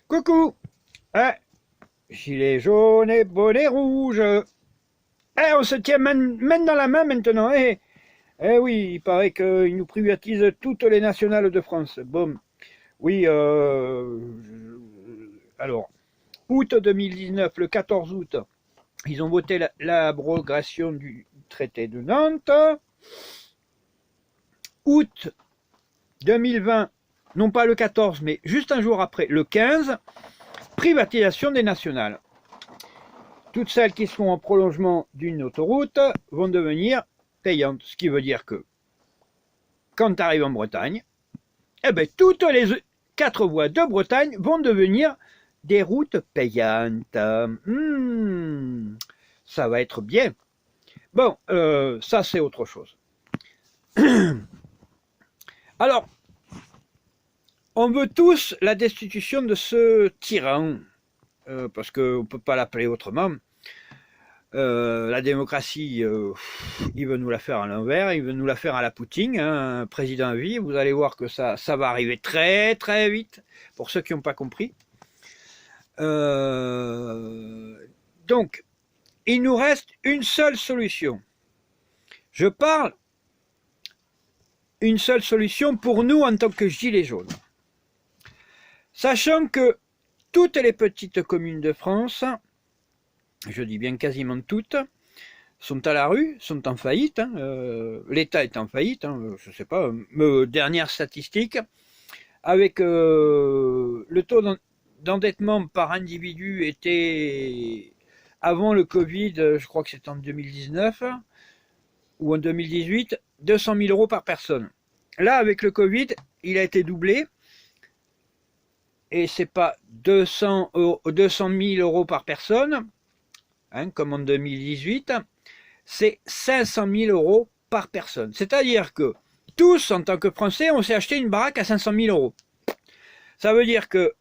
Coucou. Ah, gilet jaune et bonnet rouge. On se tient main dans la main maintenant. Oui, il paraît qu'ils nous privatisent toutes les nationales de France. Bon, oui, alors, août 2019, le 14 août, ils ont voté l'abrogation du traité de Nantes. Août 2020, non pas le 14, mais juste un jour après, le 15, privatisation des nationales. Toutes celles qui seront en prolongement d'une autoroute vont devenir payantes. Ce qui veut dire que quand tu arrives en Bretagne, toutes les 4 voies de Bretagne vont devenir des routes payantes. Ça va être bien. Bon, ça c'est autre chose. Alors, on veut tous la destitution de ce tyran. Parce qu'on ne peut pas l'appeler autrement. La démocratie, il veut nous la faire à l'envers, il veut nous la faire à la Poutine, un président à vie. Vous allez voir que ça va arriver très très vite, pour ceux qui n'ont pas compris. Donc, il nous reste une seule solution. Je parle une seule solution pour nous en tant que gilets jaunes. Sachant que toutes les petites communes de France, je dis bien quasiment toutes, sont à la rue, sont en faillite. L'État est en faillite, je ne sais pas. Dernière statistique, avec le taux d'endettement par individu était, avant le Covid, je crois que c'était en 2019 ou en 2018, 200 000 euros par personne. Là, avec le Covid, il a été doublé. Et c'est pas 200 000 euros par personne, comme en 2018, c'est 500 000 euros par personne. C'est-à-dire que tous, en tant que Français, on s'est acheté une baraque à 500 000 euros. Ça veut dire que,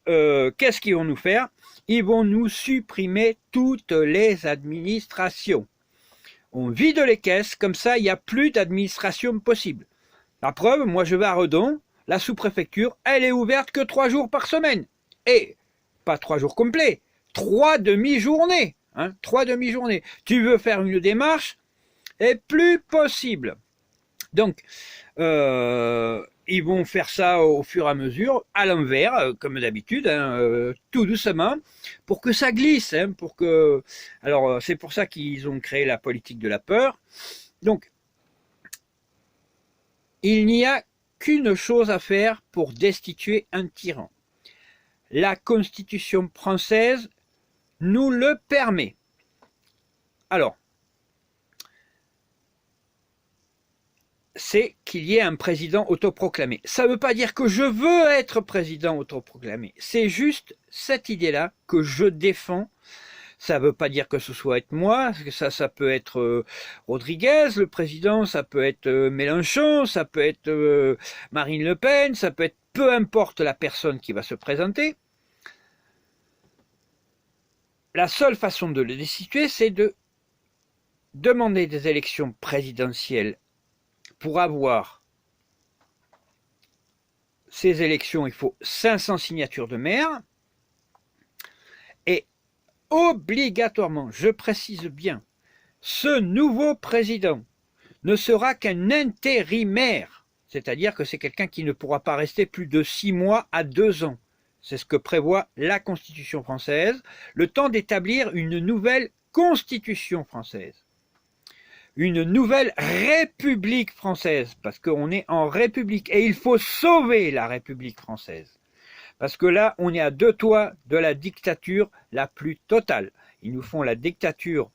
qu'est-ce qu'ils vont nous faire? Ils vont nous supprimer toutes les administrations. On vide les caisses, comme ça, il n'y a plus d'administration possible. La preuve, moi je vais à Redon, la sous-préfecture, elle est ouverte que 3 jours par semaine. Et, pas 3 jours complets, 3 demi-journées. 3 demi-journées. Tu veux faire une démarche, et plus possible. Donc, ils vont faire ça au fur et à mesure, à l'envers, comme d'habitude, tout doucement, pour que ça glisse. Alors, c'est pour ça qu'ils ont créé la politique de la peur. Donc, il n'y a qu'une chose à faire pour destituer un tyran. La Constitution française nous le permet. Alors, c'est qu'il y ait un président autoproclamé. Ça ne veut pas dire que je veux être président autoproclamé. C'est juste cette idée-là que je défends. Ça ne veut pas dire que ce soit être moi, ça peut être Rodriguez, le président, ça peut être Mélenchon, ça peut être Marine Le Pen, ça peut être peu importe la personne qui va se présenter. La seule façon de le destituer, c'est de demander des élections présidentielles. Pour avoir ces élections, il faut 500 signatures de maires. Et obligatoirement, je précise bien, ce nouveau président ne sera qu'un intérimaire, c'est-à-dire que c'est quelqu'un qui ne pourra pas rester plus de 6 mois à 2 ans. C'est ce que prévoit la Constitution française, le temps d'établir une nouvelle Constitution française. Une nouvelle République française, parce qu'on est en République, et il faut sauver la République française. Parce que là, on est à 2 toits de la dictature la plus totale. Ils nous font la dictature,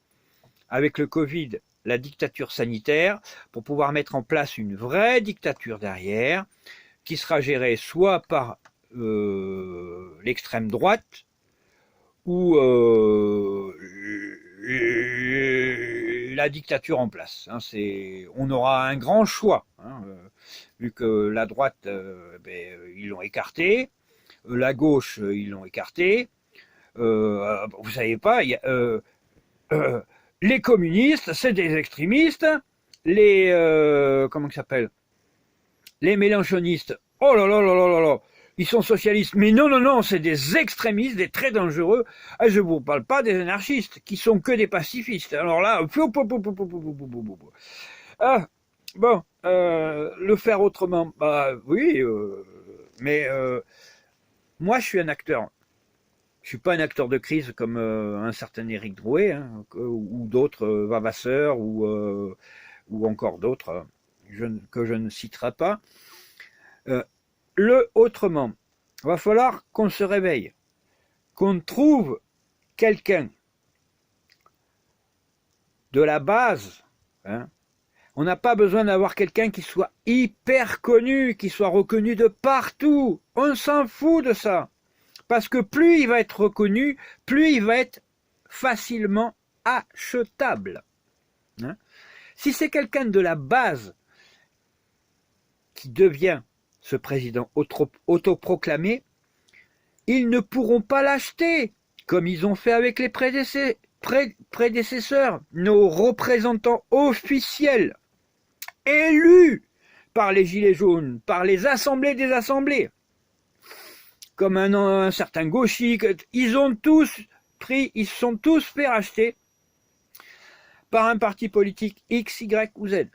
avec le Covid, la dictature sanitaire, pour pouvoir mettre en place une vraie dictature derrière, qui sera gérée soit par l'extrême droite, ou la dictature en place. On aura un grand choix, vu que la droite, ils l'ont écarté, la gauche, ils l'ont écarté. Vous savez pas, les communistes, c'est des extrémistes. Les comment ça s'appelle? Les mélenchonistes. Oh là là là là là là. ils sont socialistes. Mais non, non, non, c'est des extrémistes, des très dangereux. Ah, je vous parle pas des anarchistes, qui sont que des pacifistes. Alors là, ah, bon, le faire autrement, bah oui, mais moi je suis un acteur. Je suis pas un acteur de crise comme un certain Éric Drouet, hein, ou d'autres, Vavasseur, ou encore d'autres que je ne citerai pas. Le autrement, va falloir qu'on se réveille, qu'on trouve quelqu'un de la base. Hein. On n'a pas besoin d'avoir quelqu'un qui soit hyper connu, qui soit reconnu de partout. On s'en fout de ça. Parce que plus il va être reconnu, plus il va être facilement achetable. Hein. Si c'est quelqu'un de la base qui devient ce président autoproclamé, ils ne pourront pas l'acheter, comme ils ont fait avec les prédécesseurs, nos représentants officiels, élus par les Gilets jaunes, par les assemblées des assemblées, comme un certain Gauchy, ils sont tous fait racheter par un parti politique X, Y ou Z.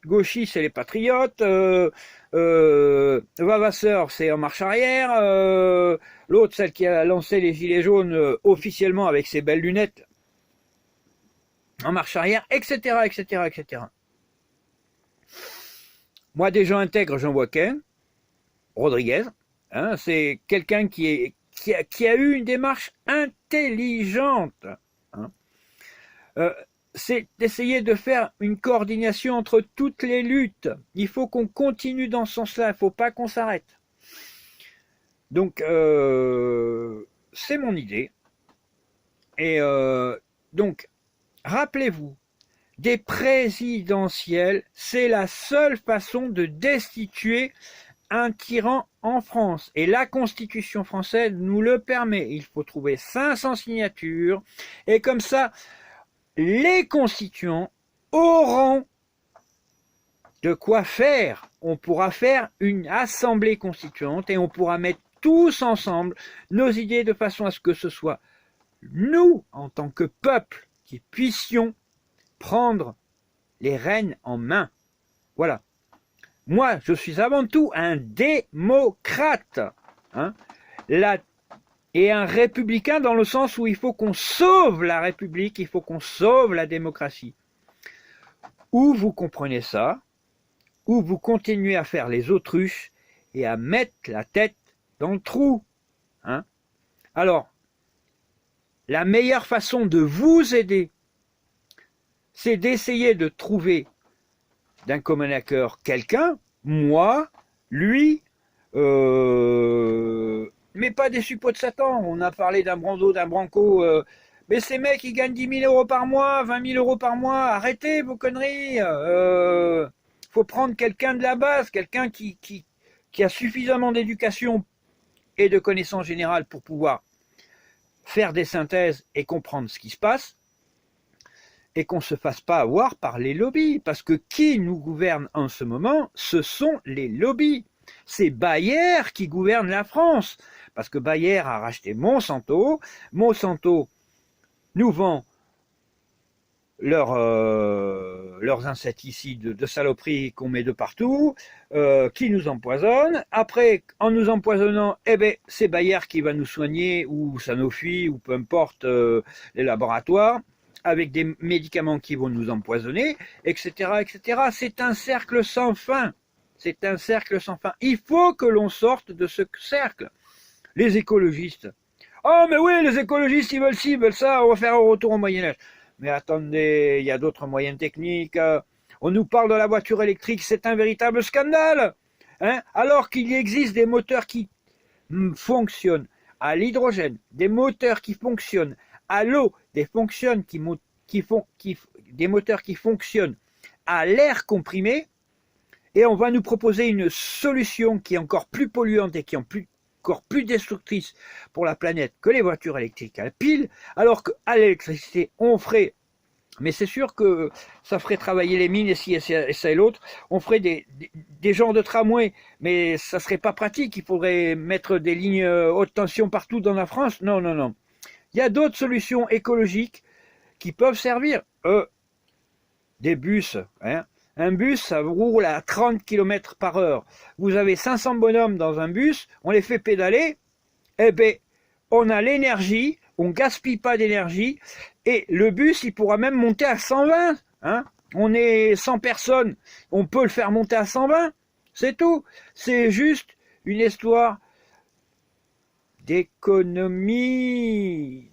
Gauchy, c'est les Patriotes, Vavasseur, c'est En Marche Arrière, l'autre, celle qui a lancé les Gilets jaunes officiellement avec ses belles lunettes, En Marche Arrière, etc., etc., etc. Moi, des gens intègres, j'en vois qu'un, Rodriguez, hein, c'est quelqu'un qui a eu une démarche intelligente. Hein. C'est d'essayer de faire une coordination entre toutes les luttes. Il faut qu'on continue dans ce sens-là, il ne faut pas qu'on s'arrête. Donc, c'est mon idée. Et donc, rappelez-vous, des présidentielles, c'est la seule façon de destituer un tyran en France. Et la Constitution française nous le permet. Il faut trouver 500 signatures. Et comme ça, les constituants auront de quoi faire. On pourra faire une assemblée constituante et on pourra mettre tous ensemble nos idées de façon à ce que ce soit nous, en tant que peuple, qui puissions prendre les rênes en main. Voilà. Moi, je suis avant tout un démocrate. Hein, et un républicain dans le sens où il faut qu'on sauve la République, il faut qu'on sauve la démocratie. Ou vous comprenez ça, ou vous continuez à faire les autruches et à mettre la tête dans le trou. Hein. Alors, la meilleure façon de vous aider, c'est d'essayer de trouver d'un commun accord quelqu'un, moi, lui, mais pas des suppôts de Satan. On a parlé d'un Brando, d'un Branco, mais ces mecs, ils gagnent 10 000 euros par mois, 20 000 euros par mois, arrêtez vos conneries. Faut prendre quelqu'un de la base, quelqu'un qui a suffisamment d'éducation et de connaissances générales pour pouvoir faire des synthèses et comprendre ce qui se passe, et qu'on ne se fasse pas avoir par les lobbies, parce que qui nous gouverne en ce moment, ce sont les lobbies. C'est Bayer qui gouverne la France, parce que Bayer a racheté Monsanto, Monsanto nous vend leurs insecticides de saloperie qu'on met de partout, qui nous empoisonnent. Après, en nous empoisonnant, c'est Bayer qui va nous soigner, ou Sanofi, ou peu importe les laboratoires, avec des médicaments qui vont nous empoisonner, etc., etc. C'est un cercle sans fin. C'est un cercle sans fin. Il faut que l'on sorte de ce cercle. Les écologistes. Oh, mais oui, les écologistes, ils veulent ci, ils veulent ça, on va faire un retour au Moyen-Âge. Mais attendez, il y a d'autres moyens techniques. On nous parle de la voiture électrique, c'est un véritable scandale. Hein, alors qu'il existe des moteurs qui fonctionnent à l'hydrogène, des moteurs qui fonctionnent à l'eau, des moteurs qui fonctionnent à l'air comprimé, et on va nous proposer une solution qui est encore plus polluante et qui est encore plus destructrice pour la planète que les voitures électriques à pile, alors qu'à l'électricité, on ferait Mais c'est sûr que ça ferait travailler les mines et ci et ça et l'autre. On ferait des genres de tramway, mais ça serait pas pratique. Il faudrait mettre des lignes haute tension partout dans la France. Non, non, non. Il y a d'autres solutions écologiques qui peuvent servir. Des bus, hein. Un bus, ça roule à 30 km par heure. Vous avez 500 bonhommes dans un bus, on les fait pédaler, eh ben, on a l'énergie, on gaspille pas d'énergie, et le bus, il pourra même monter à 120, hein. On est 100 personnes, on peut le faire monter à 120, c'est tout. C'est juste une histoire d'économie,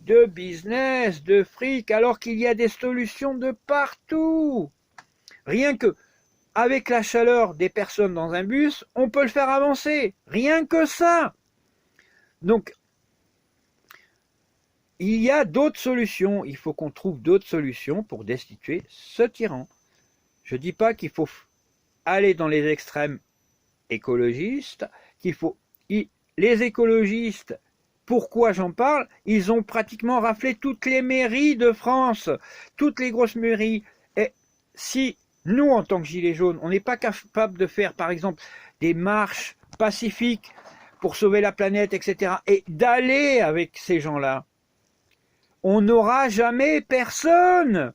de business, de fric, alors qu'il y a des solutions de partout. Rien que avec la chaleur des personnes dans un bus, on peut le faire avancer. Rien que ça. Donc, il y a d'autres solutions. Il faut qu'on trouve d'autres solutions pour destituer ce tyran. Je ne dis pas qu'il faut aller dans les extrêmes écologistes, qu'il faut... Les écologistes, pourquoi j'en parle? Ils ont pratiquement raflé toutes les mairies de France, toutes les grosses mairies. Et si nous, en tant que gilets jaunes, on n'est pas capable de faire, par exemple, des marches pacifiques pour sauver la planète, etc., et d'aller avec ces gens-là, on n'aura jamais personne.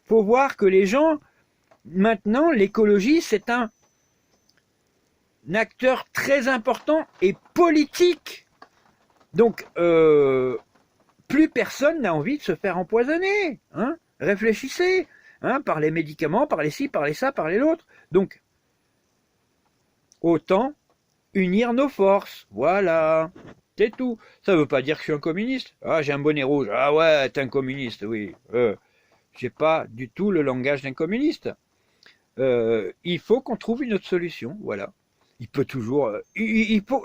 Il faut voir que les gens, maintenant, l'écologie, c'est un acteur très important et politique. Donc, plus personne n'a envie de se faire empoisonner. Hein. Réfléchissez. Hein, par les médicaments, par les ci, par les ça, par les l'autre. Donc, autant unir nos forces. Voilà. C'est tout. Ça ne veut pas dire que je suis un communiste. Ah, j'ai un bonnet rouge. Ah ouais, t'es un communiste, oui. J'ai pas du tout le langage d'un communiste. Il faut qu'on trouve une autre solution. Voilà. Il peut toujours...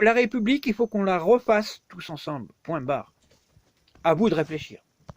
la République, il faut qu'on la refasse tous ensemble. Point barre. À vous de réfléchir.